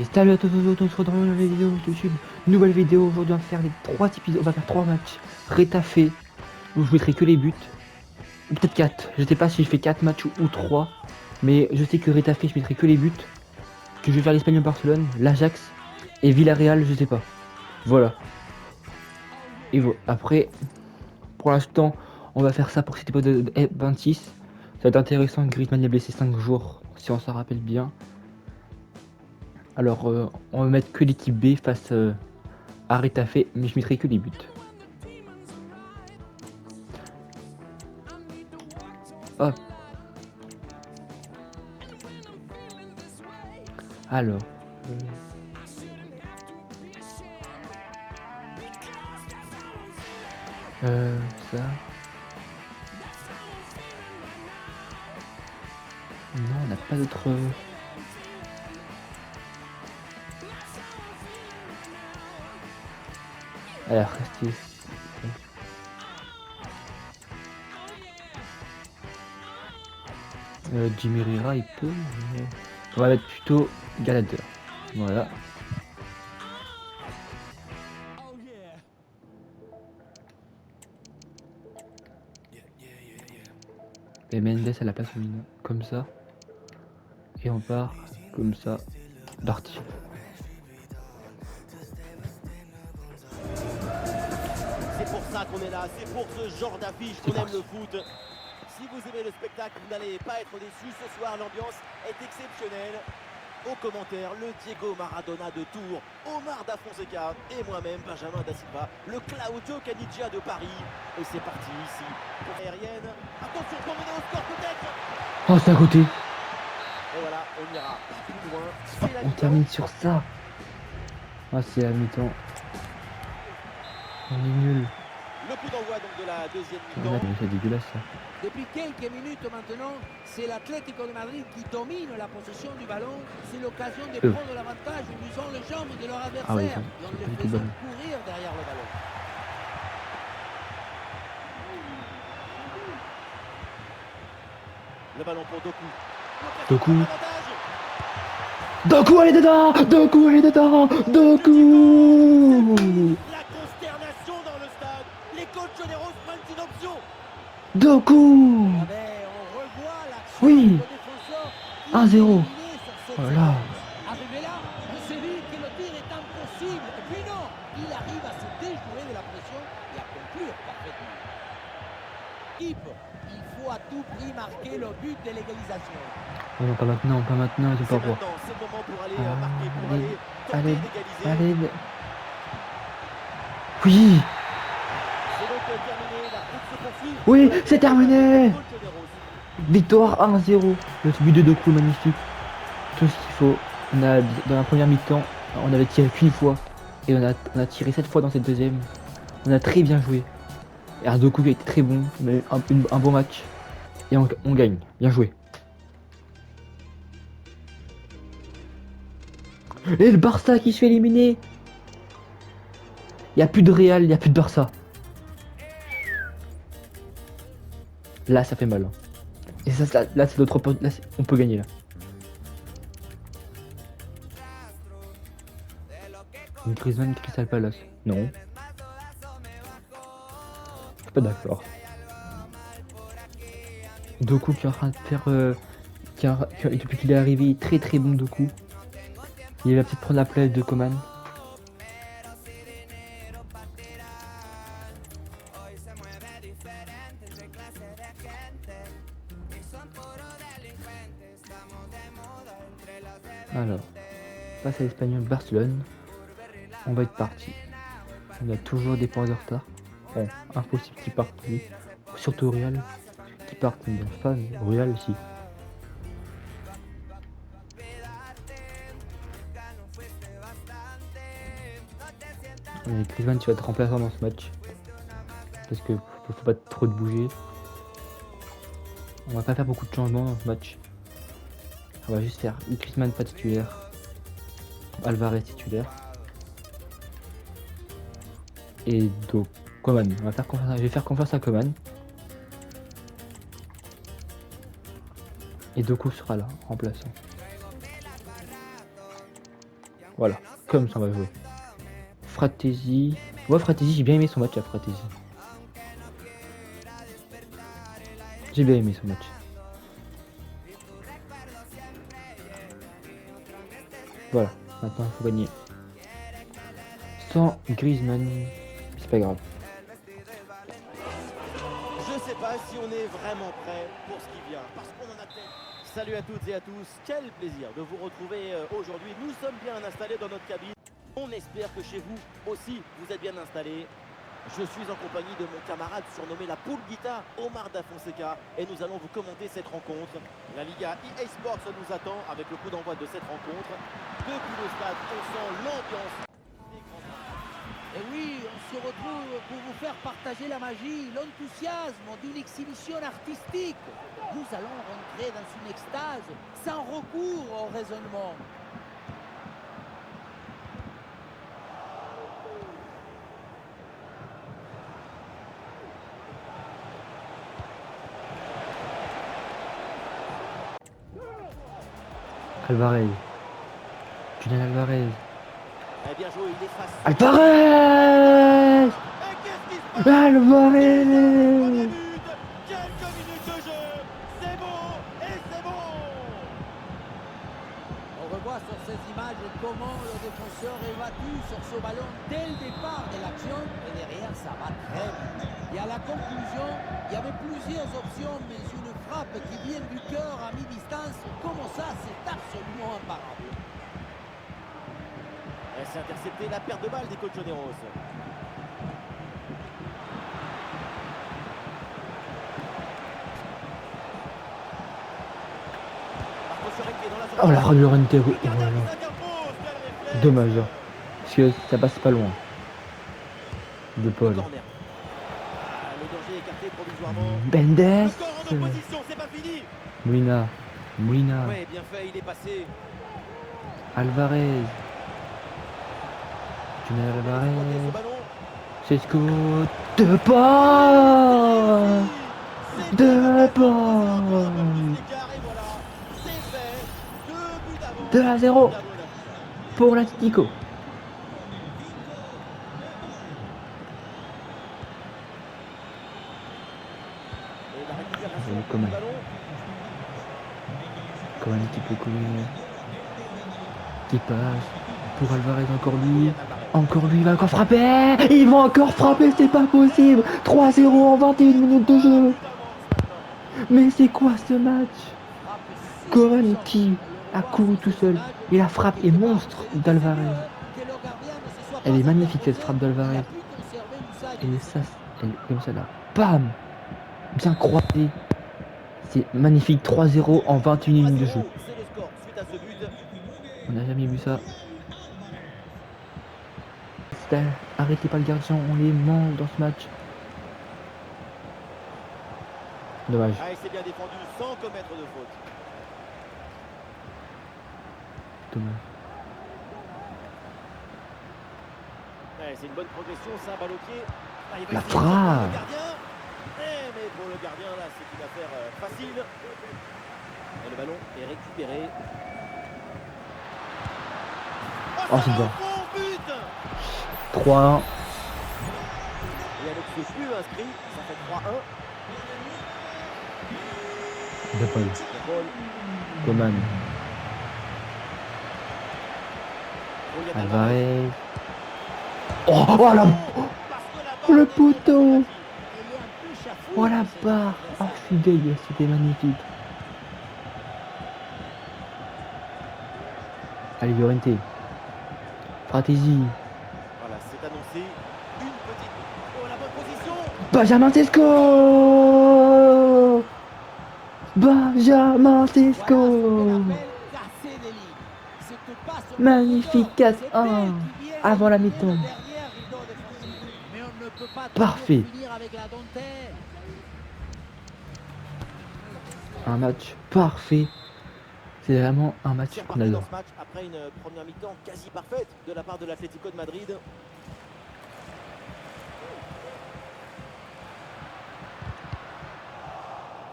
Et salut à tous, on se retrouve dans une nouvelle vidéo YouTube. Nouvelle vidéo, aujourd'hui on va faire les 3 épisodes, on va faire 3 matchs. Rétafé, où je mettrai que les buts. Ou peut-être 4, je sais pas si je fais 4 matchs ou 3. Mais je sais que Rétafé, je mettrai que les buts. Que je vais faire l'Espagnol Barcelone, l'Ajax et Villarreal, je sais pas. Voilà. Et voilà. Après, pour l'instant, on va faire ça pour cet épisode de 26. Ça va être intéressant, Griezmann est blessé 5 jours, si on s'en rappelle bien. Alors, on va mettre que l'équipe B face à Rétafé, mais je mettrai que les buts. Hop. Alors. Ça. Non, on n'a pas d'autre. Alors, restez. Jimmy Rira, il peut. Mais... On va mettre plutôt Gallagher. Voilà. Et Mendes à la place féminine. Comme ça. Et on part comme ça. Parti. C'est pour ça qu'on est là, c'est pour ce genre d'affiche qu'on aime le foot. Si vous aimez le spectacle, vous n'allez pas être déçus. Ce soir, l'ambiance est exceptionnelle. Au commentaire, le Diego Maradona de Tours, Omar Da Fonseca et moi-même, Benjamin Da Silva, le Claudio Caniggia de Paris. Et c'est parti ici pour l'aérienne. Attention, pour mener au score peut-être. Oh, c'est à côté. Et voilà, on ira pas plus loin. C'est la On termine sur ça. Ah, c'est la mi-temps. On est nul. Le coup d'envoi donc de la deuxième mi-temps. C'est dégueulasse ça. Depuis quelques minutes maintenant, c'est l'Atlético de Madrid qui domine la possession du ballon. C'est l'occasion de prendre l'avantage en usant les jambes de leur adversaire. Ah oui, et en les faisant courir derrière le ballon. Le ballon pour Doku. Doku. Doku, elle est dedans. Doku, elle est dedans. Doku. La consternation dans le stade. Les coachs généraux prennent une option. Doku. Oui. 1-0. Voilà. Arrivé là, on s'est dit que le tir est impossible. Et puis non, il arrive à se déjouer de la pression et à conclure parfaitement. Il faut à tout prix marquer le but de l'égalisation. Oh non, pas maintenant, pas maintenant, ils ont pas le droit. C'est le moment pour aller marquer, pour aller tenter Allez, d'égaliser. allez. Oui. C'est donc terminé, la route se poursuit. Oui, c'est terminé. Victoire 1-0. Le but de Doku, magnifique. Tout ce qu'il faut. On a, dans la première mi-temps, on avait tiré qu'une fois. Et on a tiré 7 fois dans cette deuxième. On a très bien joué. Et Doku a été très bon. On a eu un bon match. Et on gagne. Bien joué. Et le Barça qui se fait éliminer. Il n'y a plus de Real, il n'y a plus de Barça. Là, ça fait mal. Hein. Et ça, là, c'est notre opportunité. Là, on peut gagner là. Une Griezmann, Crystal Palace. Non. Je suis pas d'accord. Doku qui est en train de faire. Depuis qu'il est arrivé, très très bon Doku. Il va peut-être prendre la place de Coman. Alors, face à l'Espagnol Barcelone, on va être parti. On a toujours des points de retard. Bon, impossible qu'ils partent, oui. Surtout au Real. Qui partent, mais enfin, au Real aussi. Et Griezmann, tu vas être remplaçant dans ce match. Parce que faut pas trop de bouger. On va pas faire beaucoup de changements dans ce match. On va juste faire Griezmann pas titulaire. Alvarez titulaire. Et donc Coman. Je vais faire confiance à Coman. Et Doku sera là, remplaçant. Voilà, comme ça on va jouer. Fratesi. Ouais, Fratesi, j'ai bien aimé son match à Fratesi. J'ai bien aimé son match. Voilà, maintenant il faut gagner. Sans Griezmann, c'est pas grave. Je sais pas si on est vraiment prêt pour ce qui vient, parce qu'on en a peut-être. Salut à toutes et à tous, quel plaisir de vous retrouver aujourd'hui. Nous sommes bien installés dans notre cabine. On espère que chez vous aussi, vous êtes bien installés. Je suis en compagnie de mon camarade surnommé la Pulguita, Omar Da Fonseca, et nous allons vous commenter cette rencontre. La Liga EA Sports nous attend avec le coup d'envoi de cette rencontre. Depuis le stade, on sent l'ambiance. Et oui, on se retrouve pour vous faire partager la magie, l'enthousiasme d'une exhibition artistique. Nous allons rentrer dans une extase sans recours au raisonnement. Alvarez. Julian Alvarez. Eh bien joué, il est facile. Alvarez. Et qu'est-ce qui se passe? Alvarez. Premier but, quelques minutes de jeu, c'est bon et c'est bon. On revoit sur ces images comment le défenseur est battu sur ce ballon dès le départ de l'action et derrière ça va très vite. Et à la conclusion, il y avait plusieurs options, mais une frappe qui vient du cœur à mi-distance, comme ça, c'est absolument imparable. Elle s'est interceptée la perte de balle des Colchoneros. Oh la Llorente, oui. Oh là là. Dommage. Hein. Parce que ça passe pas loin. De Paul. Le danger écarté provisoirement. Bendes. Encore en opposition, c'est pas fini. Molina. Molina. Ouais, bien fait, il est passé. Alvarez. Julian Alvarez. Cesco. De Paul. De Paul. 2-0 pour l'Atlético. Coman qui peut courir. Qui passe pour Alvarez, encore lui. Encore lui, il va encore frapper. Ils vont encore frapper, c'est pas possible. 3-0 en 21 minutes de jeu. Mais c'est quoi ce match? Coman qui a couru tout seul. Et la frappe est monstre d'Alvarez. Elle est magnifique cette frappe d'Alvarez. Et ça, elle est comme ça là. Bam! Bien croisé. C'est magnifique. 3-0 en 21 minutes de jeu. On n'a jamais vu ça. Arrêtez pas le gardien, on les manque dans ce match. Dommage. Ah, il s'est bien défendu sans commettre de faute. Dommage. Ouais, c'est une bonne progression, ça, balle au pied. Ah, il va La essayer de frappe. le gardien. Mais pour le gardien, là, c'est une affaire facile. Et le ballon est récupéré. Oh, c'est bon. 3-1. Et avec ce but inscrit, ça fait 3-1. De Paul. De Paul. Coman. Alvarez. Oh, oh la... Oh, le poteau. Oh la barre. Oh, je suis dégueu, c'était magnifique. Allez, Llorente. Fratesi. Voilà, c'est annoncé. Une petite. Oh, la bonne position. Benjamin Sesko. Benjamin Sesko. Magnifique 4-1 avant la mi-temps. Parfait. Un match parfait. C'est vraiment un match qu'on adore. Après une première mi-temps quasi parfaite de la part de l'Atlético de Madrid.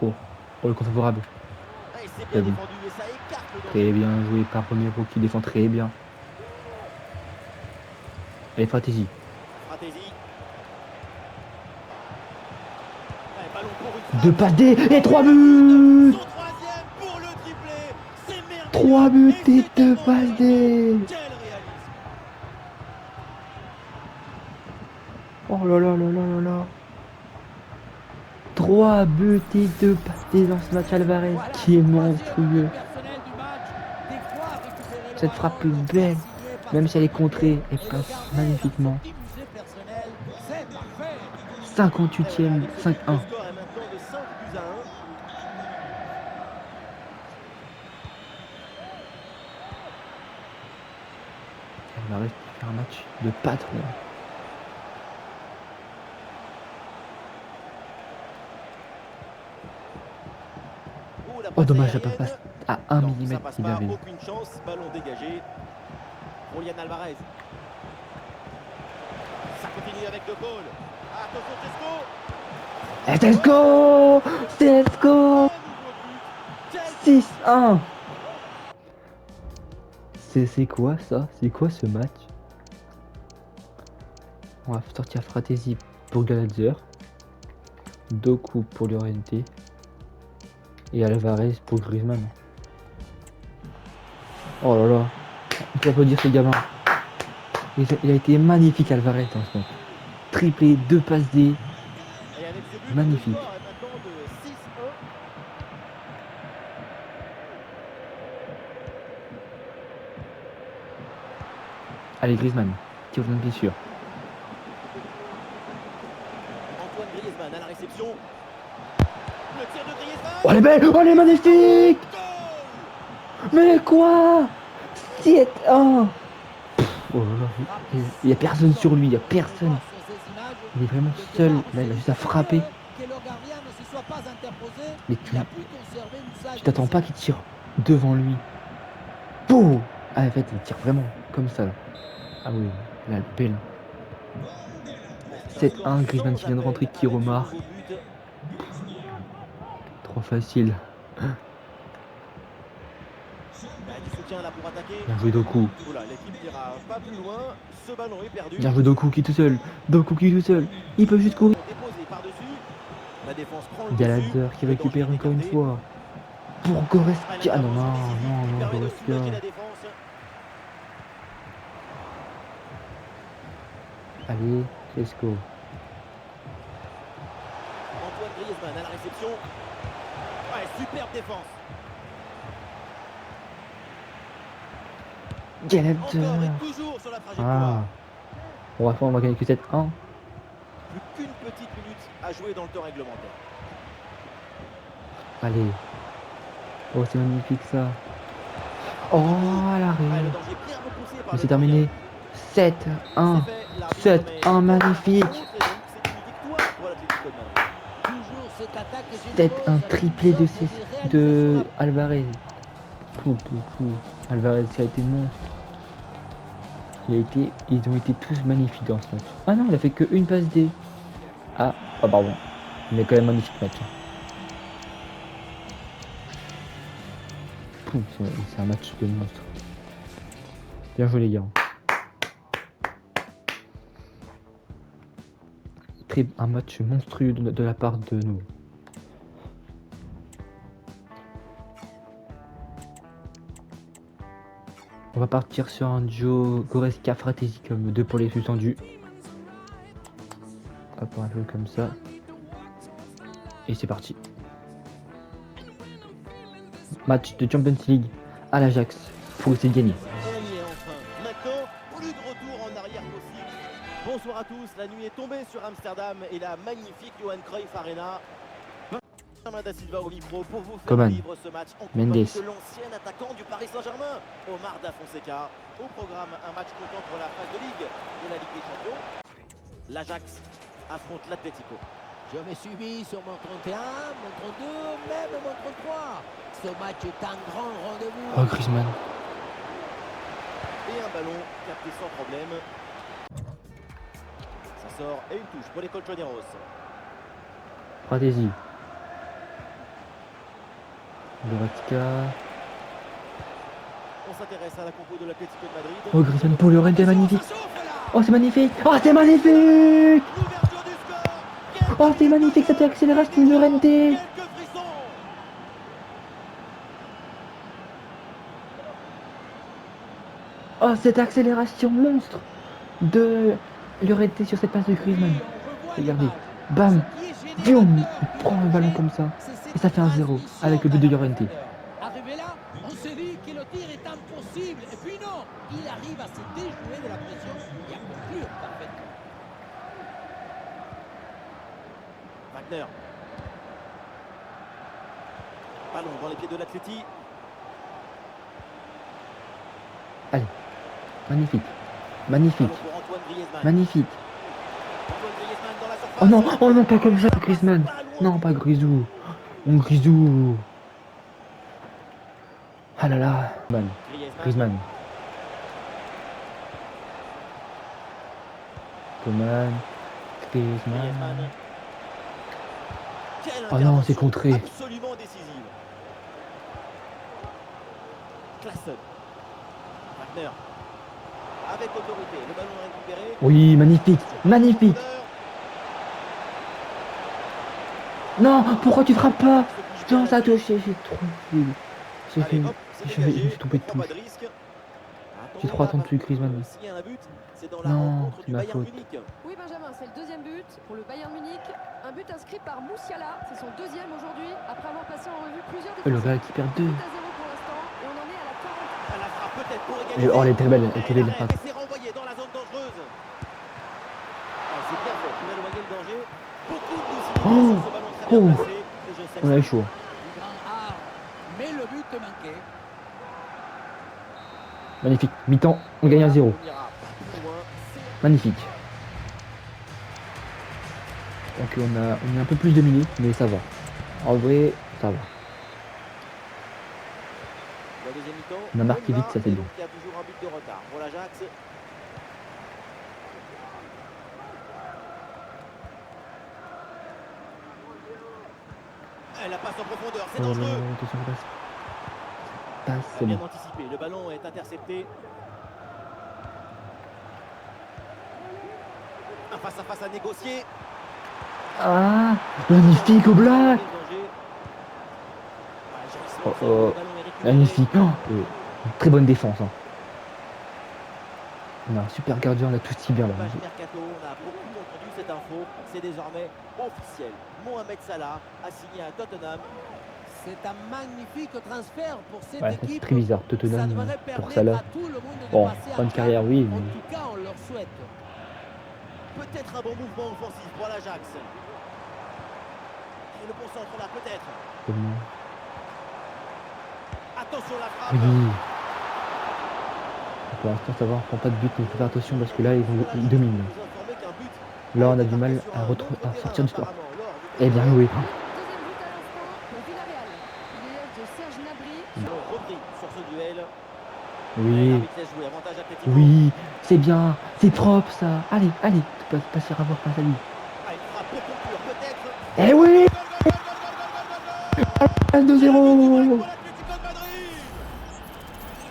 Oh, le contre favorable. Ah, il s'est bien défendu et ça écarte le danger. Très bien joué par Romero qui défend très bien. Allez, Fratesi. Fratesi. Allez, ballon pour une frappe. Deux passes D et 3 buts. Son troisième pour le triplé. C'est merveilleux. 3 buts et c'est 2 tellement passes mérité. D. Quel réalisme. Oh là là là là là là. 3 buts et 2 passes D dans ce match. Alvarez Voilà, qui est troisième monstrueux. personnel du match. Des fois, récupérer le Cette ballon, frappe est le belle. faire signer par Même son si elle est équipier contrée, elle et le passe garder magnifiquement. dans son petit musée personnel, c'est parfait. 58e, 5-1. Le score est maintenant de 5 buts à 1. Alvarez qui fait un match de patron. Oh dommage, la passe à 1 Non, ça mm passe il pas, avait. aucune chance, ballon dégagé. Julian Alvarez. Ça continue avec De Gaulle. Attention Tesco. Let's go! 6-1. C'est quoi ça? C'est quoi ce match? On va sortir Fratesi pour Gallagher, Doku pour Llorente et Alvarez pour Griezmann. Oh là là, on peut applaudir ce gamin. Il a été magnifique Alvarez dans ce match. Triplé, 2 passes D. Et avec ce but, Magnifique. le score est maintenant de 6-1. Allez Griezmann, qui revient de blessure. Antoine Griezmann à la réception. Le tir de Griezmann. Oh elle est belle, oh elle est magnifique. Mais quoi? 7-1. Oh là là, il y a personne sur lui, il y a personne. Il est vraiment seul, là il a juste à frapper. Mais tu t'attends pas qu'il tire devant lui. Boum. Ah en fait il tire vraiment comme ça là. Ah oui, là elle est belle. 7-1, Griezmann qui vient de rentrer, qui remarque. Trop facile. Du soutien là pour attaquer. Bien joué Doku. Oula, l'équipe n'ira pas plus loin. Ce ballon est perdu. Bien joué Doku qui est tout seul. Doku qui est tout seul. Ils peuvent juste courir. Déposé par-dessus. La défense prend le dessus. Gallagher qui récupère encore une fois. Pour Goretzka. Ah non, non, non, non, Goretzka. Allez, let's go. Antoine Griezmann à la réception. Ouais, superbe défense. Gallagher. Encore et toujours sur la trajectoire. Ah. Bon, on va gagner que 7-1. Plus qu'une petite minute à jouer dans le temps réglementaire. Allez. Oh, c'est magnifique ça. Oh, à Ouais, l'arrêt. le danger bien repoussé par Mais le c'est terminé. 7-1. gardien. C'est fait, l'arbitre 7-1 met magnifique. la montre et donc c'est une victoire pour l'Atlético de Madrid. 7-1 triplé de Alvarez. Pou. Alvarez qui a été monstre. Ils ont été tous magnifiques dans ce match. Ah non, il a fait que une passe D. Ah pardon. Mais quand même magnifique match. Pou, c'est un match de monstre. Bien joué les gars. Un match monstrueux de la part de nous. On va partir sur un duo Goretzka Fratesi comme 2 pour les suspendus. Hop, on va jouer comme ça. Et c'est parti. Match de Champions League à l'Ajax. Faut essayer de gagner. Gagné enfin. Maintenant, plus de retour en arrière possible. Bonsoir à tous. La nuit est tombée sur Amsterdam et la magnifique Johan Cruyff Arena. Benjamin Da Silva au micro pour vous faire Coman. vivre ce match en compagnie Mendes. de l'ancien attaquant du Paris Saint-Germain, Omar Da Fonseca. Au programme, un match comptant pour la phase de Ligue de la Ligue des Champions. L'Ajax affronte l'Atlético. Je me suis mis sur mon 31, mon 32, même mon 33. Ce match est un grand rendez-vous. Oh Griezmann. Et un ballon capté sans problème. Ça sort et une touche pour les Colchoneros. Fratesi. Goretzka. On s'intéresse à la compo de l'Atlético de Madrid. Oh Griezmann pour Llorente, magnifique. Ça chauffe là. Oh, c'est magnifique. Oh, c'est magnifique. L'ouverture du score. Oh, c'est magnifique cette accélération de Llorente. Quelques frissons. Oh, cette accélération monstre de Llorente sur cette passe de Griezmann. Oui, on revoit Regardez. l'image. Bam. Ce qui est Boum. générateur Il du prend le Real ballon Madrid, comme ça. c'est cette Et ça fait un 0 transition avec le but de dans la Llorente. profondeur. Arrivé là, on s'est dit que le tir est impossible. Et puis non, il arrive à se déjouer de la pression et à conclure parfaitement. Wagner. Ballon dans les pieds de l'Atleti. Allez. Magnifique. Magnifique. Ballon pour Antoine Griezmann. Magnifique. Antoine Griezmann dans la surface. Oh non, pas comme ça, Griezmann. Non, pas Grisou. Mon Grisou. Ah là là. Griezmann. Coman. Griezmann. Quelle Oh non, c'est intervention contré. absolument décisive. Klaassen. Wagner. Avec autorité, le ballon récupéré. Oui, magnifique. Magnifique. Non, pourquoi tu frappes pas? Non, ça a touché, j'ai trop fait. J'ai fait. Allez, hop, c'est Je me dégagé, suis trompé de on prend touche. pas de risque. J'ai trop attendu Griezmann. S'il y a un but, c'est dans la Non, rencontre c'est du ma Bayern faute. Munich. Oui, Benjamin, c'est le deuxième but pour le Bayern Munich. Un but inscrit par Moussiala. C'est son deuxième aujourd'hui, après avoir passé en revue plusieurs Oh, le défenseurs. gars qui perd 2. But à 0 pour l'instant, et on en est à la 40. Elle la frappe peut-être pour égaliser. Oh, elle est très belle, elle est très belle, la Et frappe. c'est renvoyé dans la zone dangereuse. Ah, c'est bien fait, pour éloigner le danger. Beaucoup de lucidité Oh, sur ce ballon très bien oh. placé. Et je sais que On a eu c'est chaud. Du grand art, mais le but manquait. Magnifique. Mi-temps, on gagne à 0. on ira pas plus loin. Magnifique. Donc on est un peu plus dominé, mais ça va. En vrai, ça va. La deuxième mi-temps, On a marqué vite, ça, c'est et bon. donc il y a toujours un but de retard pour l'Ajax. Elle la passe en profondeur, c'est Oh là là, dangereux. attention, passe. Passe, c'est Bien bon. anticipé, le ballon est intercepté. Un face-à-face à négocier. Ah, magnifique au black. Oh, Oh, magnifique. Oh, très bonne défense. Hein. On a un super gardien, on a tout si bien là. Page Mercato, on a beaucoup entendu cette info. C'est désormais officiel. Mohamed Salah a signé à Tottenham. C'est un magnifique transfert pour cette Ouais, ça, c'est équipe. très bizarre. Ça Tottenham devrait pour permettre Salah. à tout le monde de Bon, passer fin à de carrière, cap. oui, En mais tout cas, on leur souhaite. Peut-être un bon mouvement offensif pour l'Ajax. Et le bon centre là, peut-être. comment? Attention la frappe. Oui. Pour l'instant, ça va, on prend pas de but, mais il faut faire attention parce que là, ils dominent. Vous informer qu'un but Là, a on a été du mal marqué sur à, un autre à terrain, sortir du score. apparemment, lors du Eh bien premier joué. Deuxième but à l'instant pour Villarreal. L'élève de Serge Gnabry. ballon repris sur ce duel. Oui. L'arbitre laisse jouer, avantage Atlético. Oui, c'est bien, c'est propre ça. Allez, allez, tu peux pas se faire avoir face à lui. Ah, une frappe pour conclure, peut-être. Eh oui, Goal, goal, goal, goal, goal, goal, goal, goal, goal. 2-0. C'est la victoire pour l'Atlético de Madrid.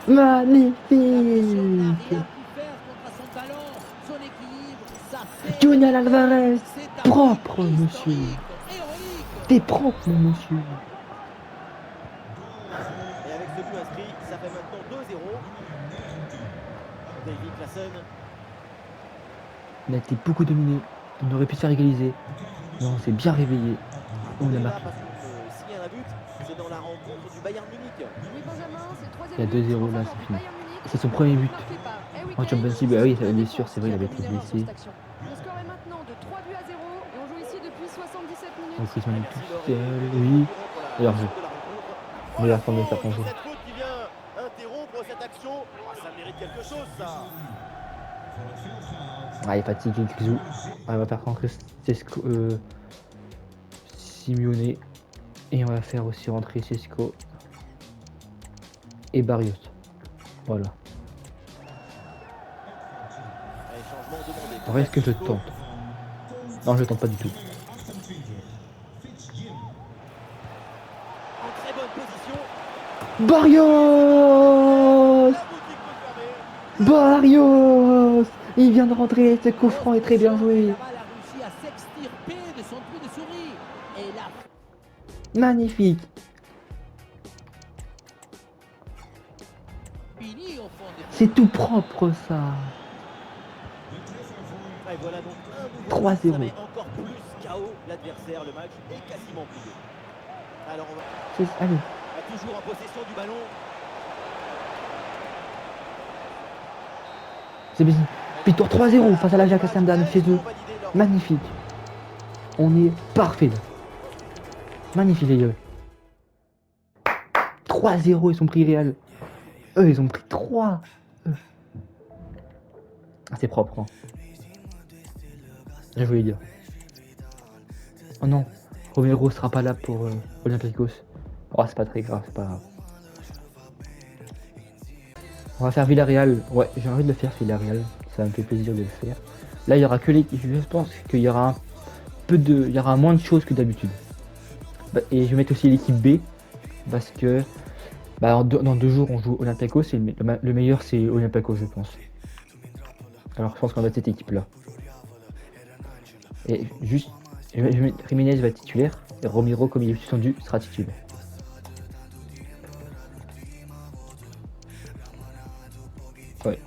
La pression n'a Magnifique. rien pu faire contre son talent, son équilibre, sa sérénité. Julian Alvarez, C'est un propre, but monsieur. historique, héroïque. T'es propre, mon monsieur. Et avec ce but inscrit, ça fait maintenant 2-0. David Klaassen. On a été beaucoup dominé. On aurait pu se faire égaliser. Non, on s'est bien réveillé. On a là marqué. parce que s'il y a un but, c'est dans la rencontre du Bayern Munich. Oui, Benjamin, c'est le troisième Il y a but 2-0 en là, faveur c'est du fini. Bayern Munich. C'est son premier but. Marqué par Harry En Kane. Champions League, bah oui, ça C'est bien la sûr, c'est vrai, il avait été défense qui a blessé. commis l'erreur sur cette action. Le score est maintenant de 3 buts à 0 et on joue ici depuis 77 minutes. Donc Griezmann est Merci tout Laurie. seul, Et oui. pour la D'ailleurs, suite de la rencontre. Regarde Oh, combien la ça prend. faute, cette faute qui vient interrompre cette action. Oh, ça mérite quelque chose, ça. Ah, il est fatigué, Grisou. Ah, on va faire rentrer Simeone. Et on va faire aussi rentrer Sesco et Barrios. Voilà. Allez, changement demandé. En vrai, est-ce que je tente? Non, je tente pas du tout. En très bonne position. Barrios! La boutique peut fermer. Barrios! Il vient de rentrer, ce coup franc est très bien joué. La balle a réussi à s'extirper de son trou de souris. Et là, Magnifique. fini au fond des C'est tout propre ça. Et voilà donc un nouveau 3-0. ça met encore plus KO l'adversaire. Le match est quasiment plié. Alors on va Allez. toujours en possession du ballon. C'est bien. Victoire 3-0 face à l'Ajax Amsterdam chez eux. Magnifique. On est parfait là. Magnifique les gars. 3-0 ils ont pris Real. Eux ils ont pris 3. Ah, c'est propre. Hein. Je voulais dire. Oh non. Romero sera pas là pour Olympiakos. Oh c'est pas très grave, c'est pas grave. On va faire Villarreal. Ouais, j'ai envie de le faire Villarreal. Ça me fait plaisir de le faire. Là, il y aura que les. Je pense qu'il y aura il y aura moins de choses que d'habitude. Bah, et je vais mettre aussi l'équipe B parce que dans 2 jours on joue Olympiakos et le meilleur c'est Olympiakos je pense. Alors je pense qu'on va cette équipe là. Et juste, Jiménez va être titulaire et Romero comme il est suspendu sera titulaire. Ouais,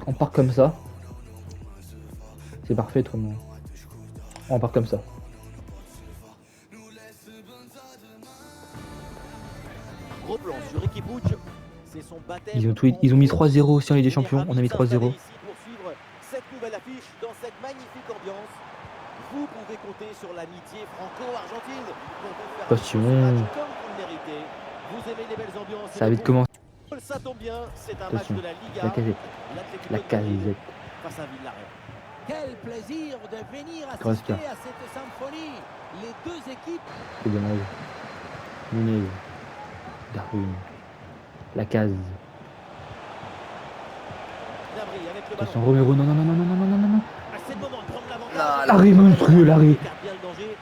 on part comme ça. C'est parfait autrement. On part comme ça. Gros plan sur Ekipuc. C'est son baptême. Ils ont mis 3-0 aussi en Ligue des Champions. On a mis 3-0. Pour suivre cette nouvelle affiche dans cette magnifique ambiance. Vous pouvez compter sur l'amitié franco-argentine. Passion. Comme vous le méritez. Vous aimez les belles ambiances. Ça va vite commencer. Ça tombe bien, c'est un Attention. match de la Liga. La casette. La casette. Face à Villarreal. quel plaisir de venir Correspond. assister à cette symphonie. Les deux équipes. C'est dommage. Nunez. Darwin. La case. Dabry avec le Attention, ballon. Romero. Non, non, non, non, non, non, non, non, non. Ah, c'est le moment de prendre l'avantage. Ah, l'arrêt monstrueux, l'arrêt. Il écarte bien le danger.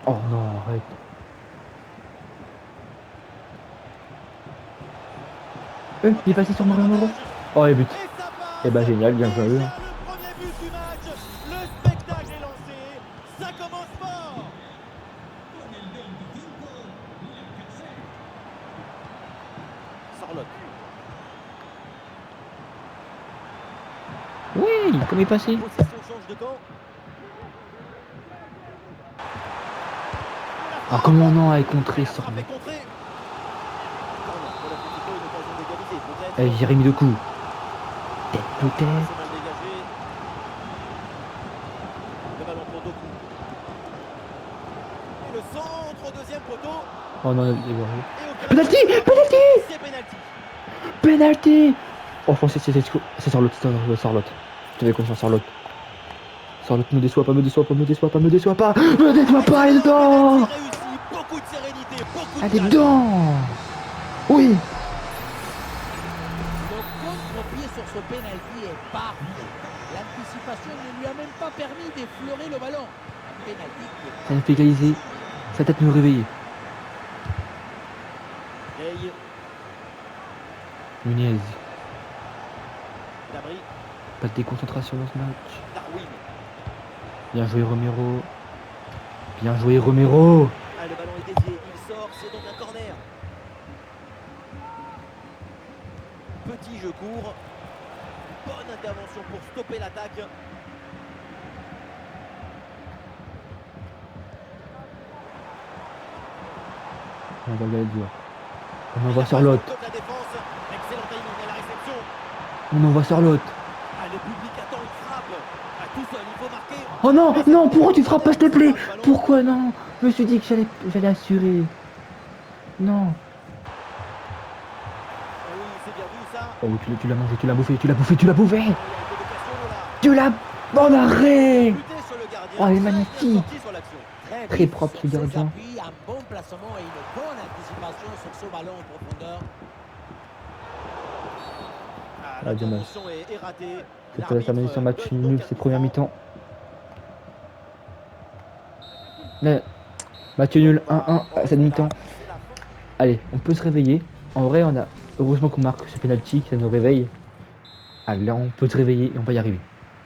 Oh non, arrête. Il est passé sur Romero. Oh, et but. Et ça passe. Eh ben génial, bien joué. Le premier but du match. Le spectacle est lancé. Ça commence fort. Sorlotte. Oui, comme il est passé. Possession change de camp. Ah, comment non, elle est contrée, Frappe Sorlotte. est contrée. Corner pour l'Atlético, une occasion d'égaliser, peut-être. Eh, Jérémy de coup. Tête, C'est peut-être. mal dégagé. Le ballon pour Doku. Et le centre au deuxième poteau. Oh non, il est Et au Penalty, penalty, c'est penalty. penalty. Oh, franchement, c'est Sorlotte, c'est Sorlotte. Je t'avais confiance, Sorlotte. Sorlotte, me déçois pas, me déçois pas, me déçois pas, me déçois pas. Me déçois pas, elle est dedans. Penalty réussi, beaucoup de sérénité, beaucoup de Elle est calme. dedans. Oui. Le contre-pied sur ce penalty est parfait. L'anticipation ne lui a même pas permis d'effleurer le ballon. Un penalty qui est Ça me fait égaliser. Sa tête me réveiller. Gay, Nunez. Dabry, Pas de déconcentration dans ce match. Darwin. Bien joué, Romero. Bien joué, Romero. Ah, le ballon est dévié, il sort, c'est donc un corner. Petit jeu court. Bonne intervention pour stopper l'attaque. On va le dur. On envoie Sorlotte. Toute la défense. Excellent timing à la réception. On envoie Sorlotte. Ah, le public attend une frappe. Ah, tout seul, il faut marquer. Oh non, non, pourquoi tu frappes pas, s'il te plaît? Pourquoi non? Je me suis dit que j'allais assurer. Non. Ah oui, c'est bien vu ça. Oh, tu l'as mangé, tu l'as bouffé, tu l'as bouffé, tu l'as bouffé. Il y a une provocation, là. Tu l'as... Bon arrêt. Buté sur le gardien. Oh, elle est Très bien magnifique. sorti sur l'action. Très vif propre, sur ce ses gardien. appuis, un bon placement et une bonne anticipation sur ce ballon en profondeur. Ah, Ah, dommage. l'intervention est ratée. C'est pour la terminer son match L'arbitre nul, donne c'est donc première un mi-temps. Là, match nul 1-1 à cette mi-temps. Allez, on peut se réveiller. En vrai, on a heureusement qu'on marque ce penalty, ça nous réveille. Allez, là, on peut se réveiller et on va y arriver.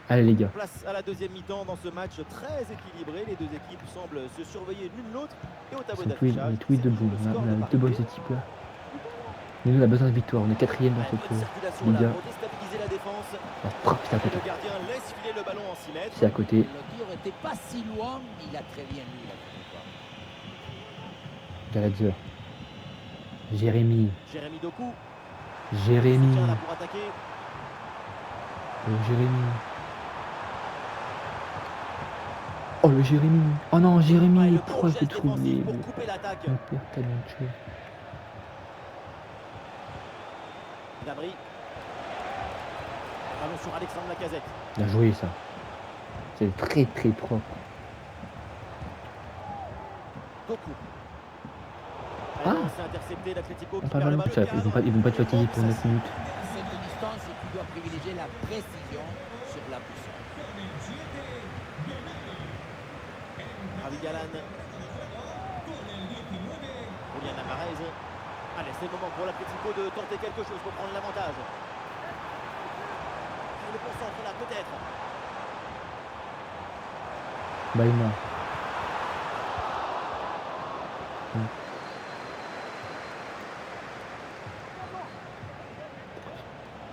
Allez, les gars. Place à la deuxième mi-temps dans ce match très équilibré. Les deux équipes semblent se surveiller l'une l'autre. Et au tableau On d'affichage, est tous les deux bons. On a deux bonnes équipes là. Mais nous, on a besoin de victoire. On est quatrième dans cette Liga. pour déstabiliser la défense. Ah, frappe, c'est à Et côté. le gardien laisse filer le ballon en 6 mètres. C'est à côté. Le tir était pas si loin, mais il a très bien mis la Gallagher. Jérémy. Jérémy Doku. Jérémy. Soutien là pour attaquer. Jérémy. Oh, le Jérémy. Oh non, Jérémy. Le Pourquoi gros il fait geste trouver défensif pour couper l'attaque. mon père talentueux. Gnabry. Ballon sur Alexandre Lacazette. Bien joué, ça. C'est très très propre. Doku. Ah. C'est intercepté l'Atlético qui On parle perd le même ballon. plus. Ils vont pas être fatigués pour 9 minutes. À cette distance, tu dois privilégier la précision sur la boussole. Ravi Galan. Julian Alvarez. Allez, c'est le moment pour l'Atlético de tenter quelque chose pour prendre l'avantage. Le concentre là, peut-être. Baïma.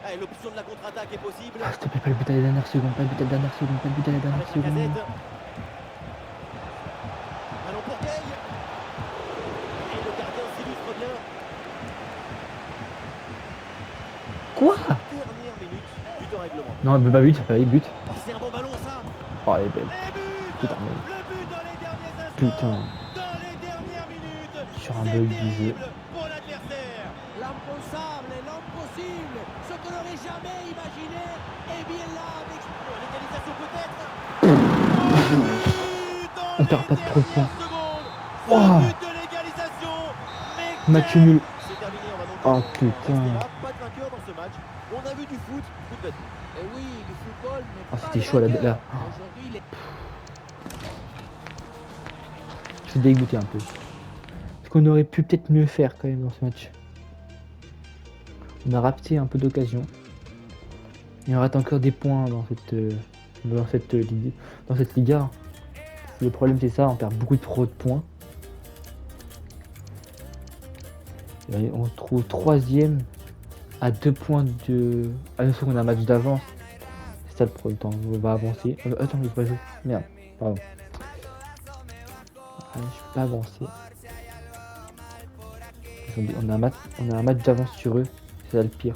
Allez, l'option de la contre-attaque est possible. Ah, s'il te plaît, pas le but à la dernière seconde. Pas le but à la dernière seconde. Pas le but à la dernière Avec seconde. Lacazette. Ballon pour Gay. Et le gardien s'illustre bien. Quoi? Dernière minute du temps règlement. Non, mais pas but, pas but. Oh, c'est un bon ballon ça. Oh, elle est belle. Et but. Putain, mais... Le but dans les derniers instants. Putain. Dans les dernières minutes. Sur un C'est bug du jeu. terrible pour l'adversaire. L'impensable et l'impossible, ce qu'on n'aurait jamais imaginé, est bien là avec... Pour l'égalisation peut-être. On perd pas de trop de points. Oh. Oh. But de l'égalisation. Mais Match nul. c'est terminé, on va donc Oh, rester putain. là. Pas de vainqueur dans ce match. On a vu du foot, coup de bête. Et oui, du football, mais Ah, pas c'était de chaud, là. vainqueur. Aujourd'hui, les... Je suis dégoûté un peu. Parce qu'on aurait pu peut-être mieux faire quand même dans ce match. On a raté un peu d'occasion. Et on rate encore des points dans cette Liga. Le problème c'est ça, on perd beaucoup de points. Et on se trouve 3ème à 2 points de... Ah bien sûr qu'on a un match d'avance. C'est ça le problème. Attends, on va avancer. Attends, je peux pas jouer. Merde, pardon. Ah, je peux pas avancer. On a un match d'avance sur eux. C'est ça le pire.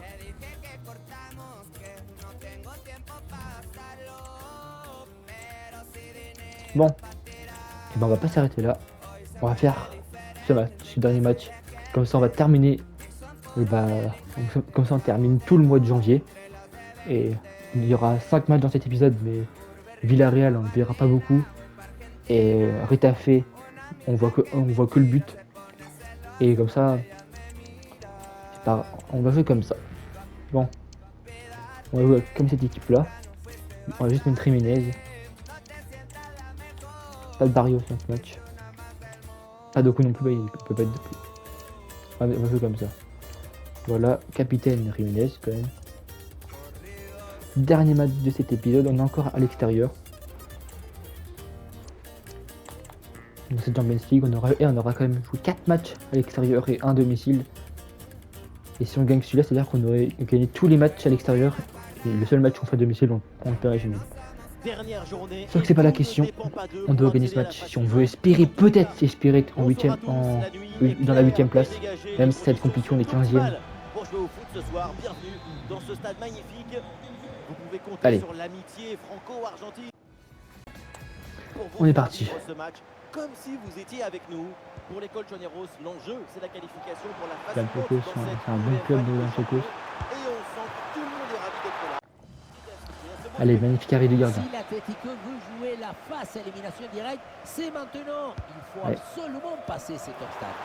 Bon. Et ben on va pas s'arrêter là. On va faire ce dernier match. Comme ça on va terminer. Comme ça on termine tout le mois de janvier. Et il y aura 5 matchs dans cet épisode, mais Villarreal on ne verra pas beaucoup. Et Retafe, on voit que le but. Et comme ça, on va jouer comme ça. Bon. On va jouer comme cette équipe là. On va juste mettre Jiménez. Pas de Barrios dans ce match. Pas de coup non plus, il peut pas être de plus. On va jouer comme ça. Voilà, capitaine Jiménez quand même. Dernier match de cet épisode, on est encore à l'extérieur. Dans cette Champions League, on aura quand même joué 4 matchs à l'extérieur et un domicile. Et si on gagne celui-là, c'est-à-dire qu'on aurait gagné tous les matchs à l'extérieur. Et le seul match qu'on fait à domicile, on le perd chez nous. Dernière journée. Sauf que c'est pas la question. On doit gagner ce match. Si on veut espérer, peut-être espérer dans la 8ème place. Même si ça va être compliqué, on est 15ème. Pour jouer au foot ce soir, bienvenue dans ce stade magnifique. Vous pouvez compter Allez. sur l'amitié franco-argentine. On est parti. Ce match, comme si vous étiez avec nous. Pour l'école Choneros, l'enjeu, c'est la qualification pour la phase L'Atlético, c'est un bon club de l'Atlético. Et on sent que tout le monde est ravi d'être là. Allez, magnifique arrêt du gardien. Si l'Atlético veut jouer la phase élimination directe, c'est maintenant. Il faut Ouais. absolument passer cet obstacle.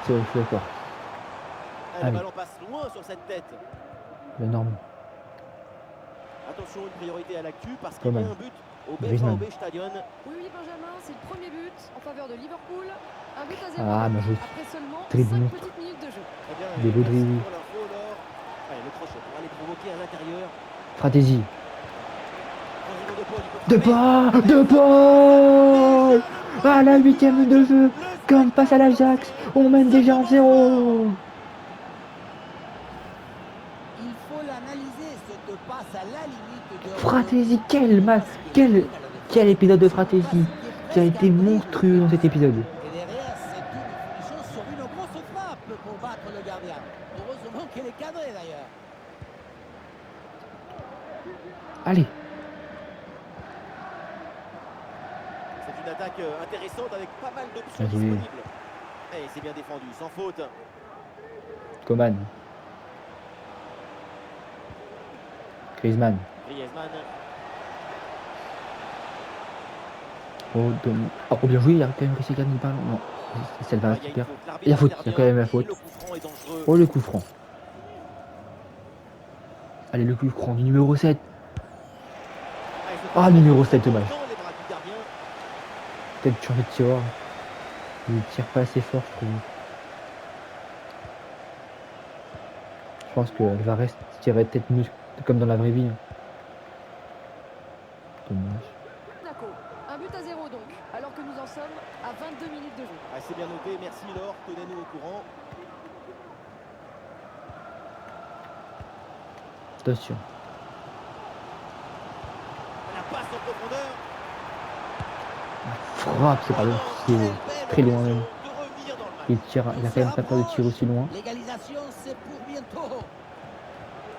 C'est je suis d'accord. Le Allez. ballon passe loin sur cette tête. La norme. Attention, une priorité à l'actu parce Pas qu'il y a mal. un but au Griezmann. BVB Stadion. Oui, Benjamin, c'est le premier but en faveur de Liverpool. Un but à 0. Ah, bien joué. Après seulement dribbles 5 monstres. petites minutes de jeu. Très bien, Des beaux merci dribbles. pour l'info, Laure. Allez, le crochet pour aller provoquer à l'intérieur. Fratesi. Rodrigo De Paul, il peut De frapper. Paul. De Paul. Déjà, À la le 8e premier de but. jeu. Le Comme face à spectacle l'Ajax. lancé. On mène Ça déjà commence 1-0. Il faut l'analyser, cette passe à la limite de Fratesi, quel match. Quel épisode de Fratesi. Qui a été monstrueux dans cet épisode. Et derrière, c'est une finition sur une grosse frappe pour battre le gardien. Heureusement qu'elle est cadrée d'ailleurs. Allez. C'est une attaque intéressante avec pas mal d'options Bien joué. disponibles. Et c'est bien défendu, sans faute. Coman. Griezmann. Griezmann. Oh, bien joué, il a quand même réussi à gagner le ballon. Non, c'est le Ah, VAR il y a une super. faute. L'arbitre Il y a faute, il y a intervient quand même la et faute. le coup franc est dangereux. Oh, le coup franc. Allez, le coup franc du numéro 7. Ah, numéro 7, dommage. Dans les bras du gardien. Peut-être changer de tireur. Il tire pas assez fort, je trouve. Je pense que Alvarez tirait peut-être mieux comme dans la vraie vie. Dommage. Monaco. Un but à 0 donc, alors que nous en sommes à 22 minutes de jeu. Ah, c'est bien noté, merci Laure, tenez-nous au courant. Attention. La passe en profondeur. Frappe, c'est pas Oh long. non, C'est quelle belle très loin occasion même. de revenir dans le match. Il tire, il a quand même pas peur de tirer aussi loin. L'égalisation, c'est pour bientôt.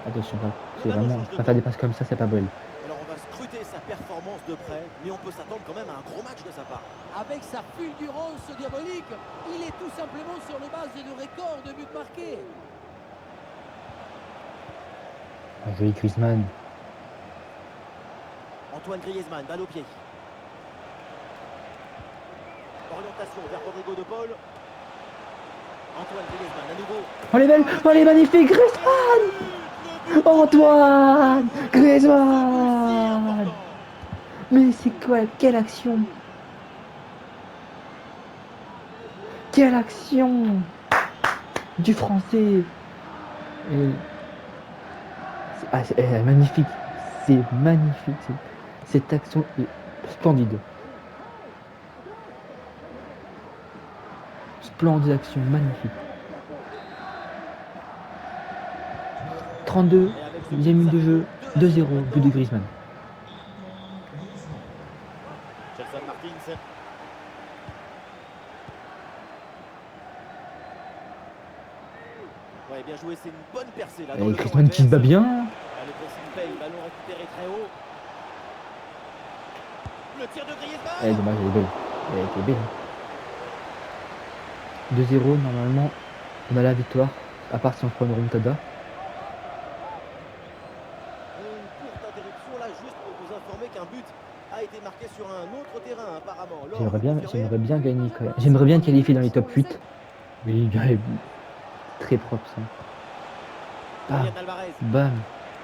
Attention, c'est vraiment. Pas faire des passes comme ça, c'est pas belle. Alors on va scruter sa performance de près, mais on peut s'attendre quand même à un gros match de sa part. Avec sa fulgurance diabolique, il est tout simplement sur les bases du record de buts marqués. Un joli Griezmann. Antoine Griezmann, balle au pied. Orientation vers Rodrigo De Paul. Antoine Griezmann à nouveau. Oh les belles, oh les magnifiques Griezmann. Antoine Griezmann. Mais c'est quoi, quelle action. Quelle action du français. C'est magnifique. C'est magnifique. Cette action est splendide. Splendide action, magnifique. 32, deuxième minute de jeu, 2-0, but de Griezmann. Gelson Martins. Ouais, bien joué, c'est une bonne percée là. Dans Et le Griezmann camp qui se bat adverse. bien. Ah, le pressing paye, ballon récupéré très haut. Le tir de Griezmann. Elle est dommage, elle est belle. Elle était belle. 2-0, normalement, on a la victoire, à part si on se prend une remontada. Une courte interruption là, juste pour vous informer qu'un but a été marqué sur un autre terrain apparemment. Laure, J'aimerais bien gagner quand même. J'aimerais bien qualifier dans les top 8. Mais il est très propre ça. Ah, Julian Alvarez. bam,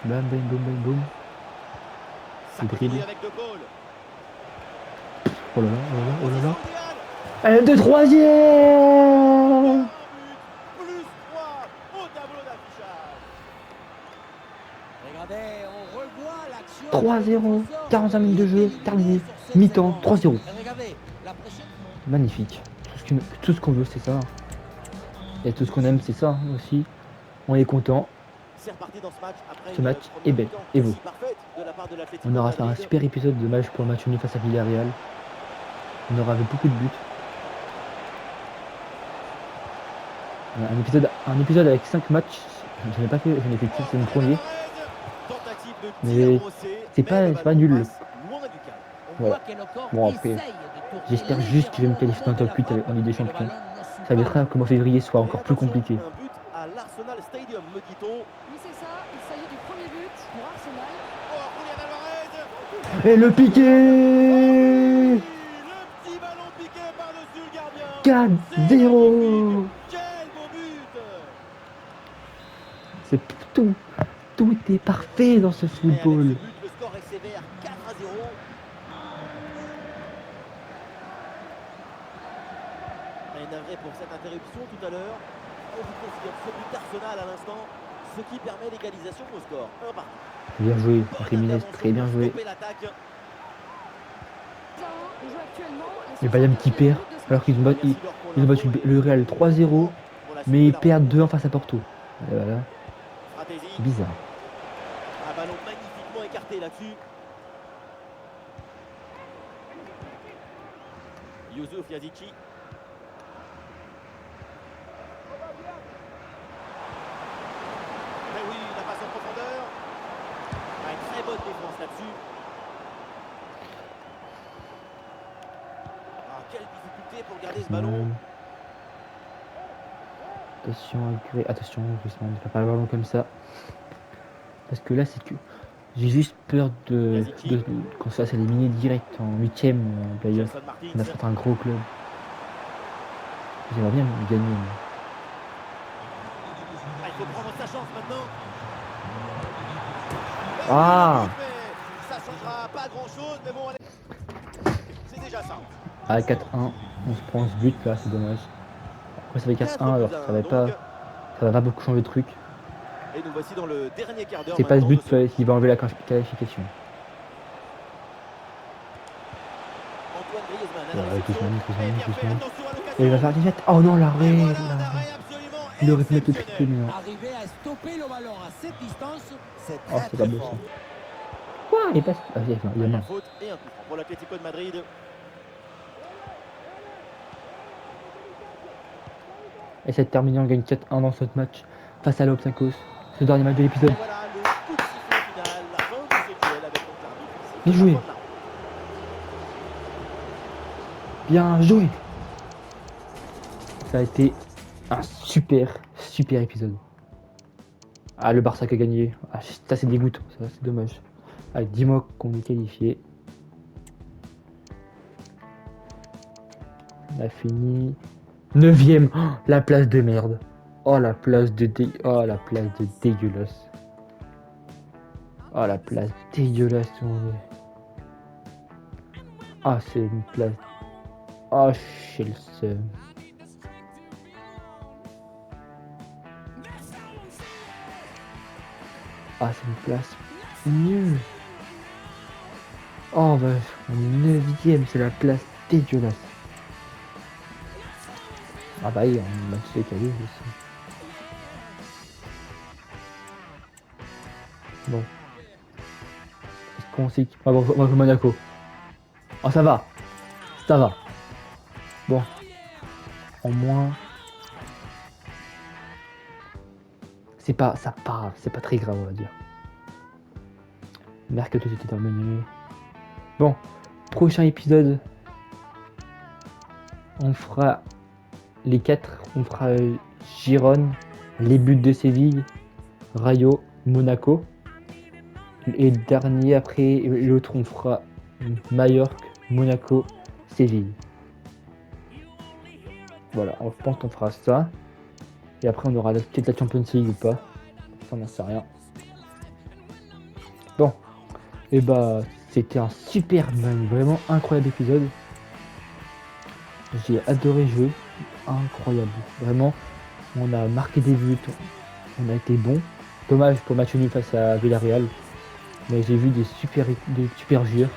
bam, bam, boum, bam, boum. Ça Il continue dribble. avec De Paul. Oh là là, oh là là, oh là là. Position idéale. Elle de troisième. Un but, plus 3 au tableau d'affichage. Regardez, on revoit l'action. 3-0, 45 minutes de jeu, terminé, mi-temps, 3-0. Regardez, la pression. Magnifique. Tout ce qu'on veut, c'est ça. Et tout ce qu'on aime, c'est ça aussi. On est content. C'est reparti dans ce match après Ce match une première est belle. mi-temps Et vous? quasi parfaite de la part de l'Atlético On aura fait un Madrid. super épisode de match pour le match uni face à Villarreal. On aura vu beaucoup de buts. Un épisode avec 5 matchs. J'en ai pas fait, j'en ai fait 4, c'est mon premier. Tentative de Mais tir brossé, c'est mais pas- le c'est pas ballon nul. passe loin du cadre. On Voilà. voit que nos corps Bon, après, essayent de tourner j'espère juste que je vais me qualifier dans le top 8 en Ligue des Champions. Ça évitera que mon février soit Et encore plus attention, compliqué. Un but à l'Arsenal Stadium, me dit-on. Oui, c'est ça, il s'agit du premier but pour Arsenal. Oh, Julian Alvarez. Et le piqué. Le petit ballon piqué par-dessus le gardien. 4-0. Quel beau but. C'est tout. Tout est parfait dans ce Et avec ce football. but, le score est sévère, 4-0. Et navré Et pour cette interruption tout à l'heure, on vous confirme ce but d'Arsenal à l'instant, ce qui permet l'égalisation au score. 1 partout. Bien joué, Bonne Jiménez, intervention très bien pour joué. stopper l'attaque. On joue actuellement la Et Bayern qui 75e perd, minute de ce alors qu'ils ont, match. ils, ils ont battu le Real 3-0, mais ils perdent 2-1 face à Porto. Et voilà, Stratégie. c'est bizarre. Un ballon magnifiquement écarté là-dessus. Youssouf Yazici. Mais oui, la passe en profondeur. Ah, une très bonne défense là-dessus. Ah, quelle difficulté pour garder ce ballon. Attention, Griezmann, ne fait pas le ballon comme ça. Parce que là, c'est que j'ai juste peur qu'on se fasse éliminer direct en 8ème playoff. Gelson Martins. On affronte un gros club. J'aimerais bien gagner. Ah, il faut prendre sa chance maintenant. Ah, Ça changera pas grand-chose, mais bon, allez. C'est déjà ça. à 4-1, on se prend ce but là, c'est dommage. Après ça fait 4-1, alors ça va pas beaucoup changer de truc. Et nous voici dans le dernier quart d'heure. C'est pas ce but maintenant qui va enlever la qualification. Antoine Griezmann à Ouais, la réception. Griezmann. Et bien fait, attention à l'occasion. Et il va faire 17. Oh non, Et l'arrêt. voilà un arrêt absolument Il aurait pu mettre le exceptionnel. triplé, mais non. Arriver à stopper le ballon à cette distance, c'est Oh, très c'est pas très beau fort. ça. Quoi? Il passe. Ah, il y a Une main. faute et un coup franc pour l'Atlético de Madrid. Et c'est terminé, on gagne 4-1 dans ce match face à l'Olympiakos. Ce dernier match de Et l'épisode. voilà le coup de sifflet final, la fin de ce duel avec donc l'arbitre. Bien joué. Bien joué. Ça a été un super épisode. Ah, le Barça qui a gagné. Ah, ça c'est dégoûtant, ça c'est dommage. Allez, dis-moi qu'on est qualifié. On a fini 9ème. Oh, la place de merde. Oh la place de dégueulasse. Oh la place dégueulasse. Ah, c'est une place. Oh, j'ai le seum. Ah, c'est une place nulle. Oh, bah, on est 9ème, c'est la place dégueulasse. Ah, bah, oui, on a fait cadeaux aussi. Bon. Est-ce qu'on sait on va jouer Monaco. Oh, ça va. Ça va. Bon. Au moins. C'est pas très grave, on va dire. Mercato c'était terminé. Bon, prochain épisode, on fera les 4, on fera Girone, les buts de Séville, Rayo, Monaco. Et le dernier après, l'autre on fera Majorque, Monaco, Séville. Voilà, je pense qu'on fera ça. Et après on aura peut-être la Champions League ou pas. Ça on n'en sait rien. Bon. Et bah c'était un vraiment incroyable épisode. J'ai adoré jouer. Incroyable. Vraiment. On a marqué des buts. On a été bon. Dommage pour match nul face à Villarreal. Mais j'ai vu des super joueurs.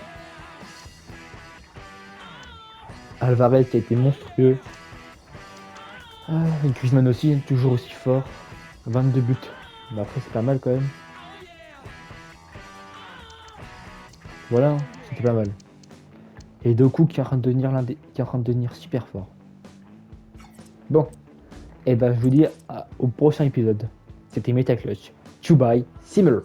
Alvarez qui a été monstrueux. Et Griezmann aussi, toujours aussi fort. 22 buts. Mais après c'est pas mal quand même. Voilà, c'était pas mal. Et Doku qui est en train de devenir super fort. Bon, et ben je vous dis au prochain épisode. C'était Metaclutch. Bye, Simmer.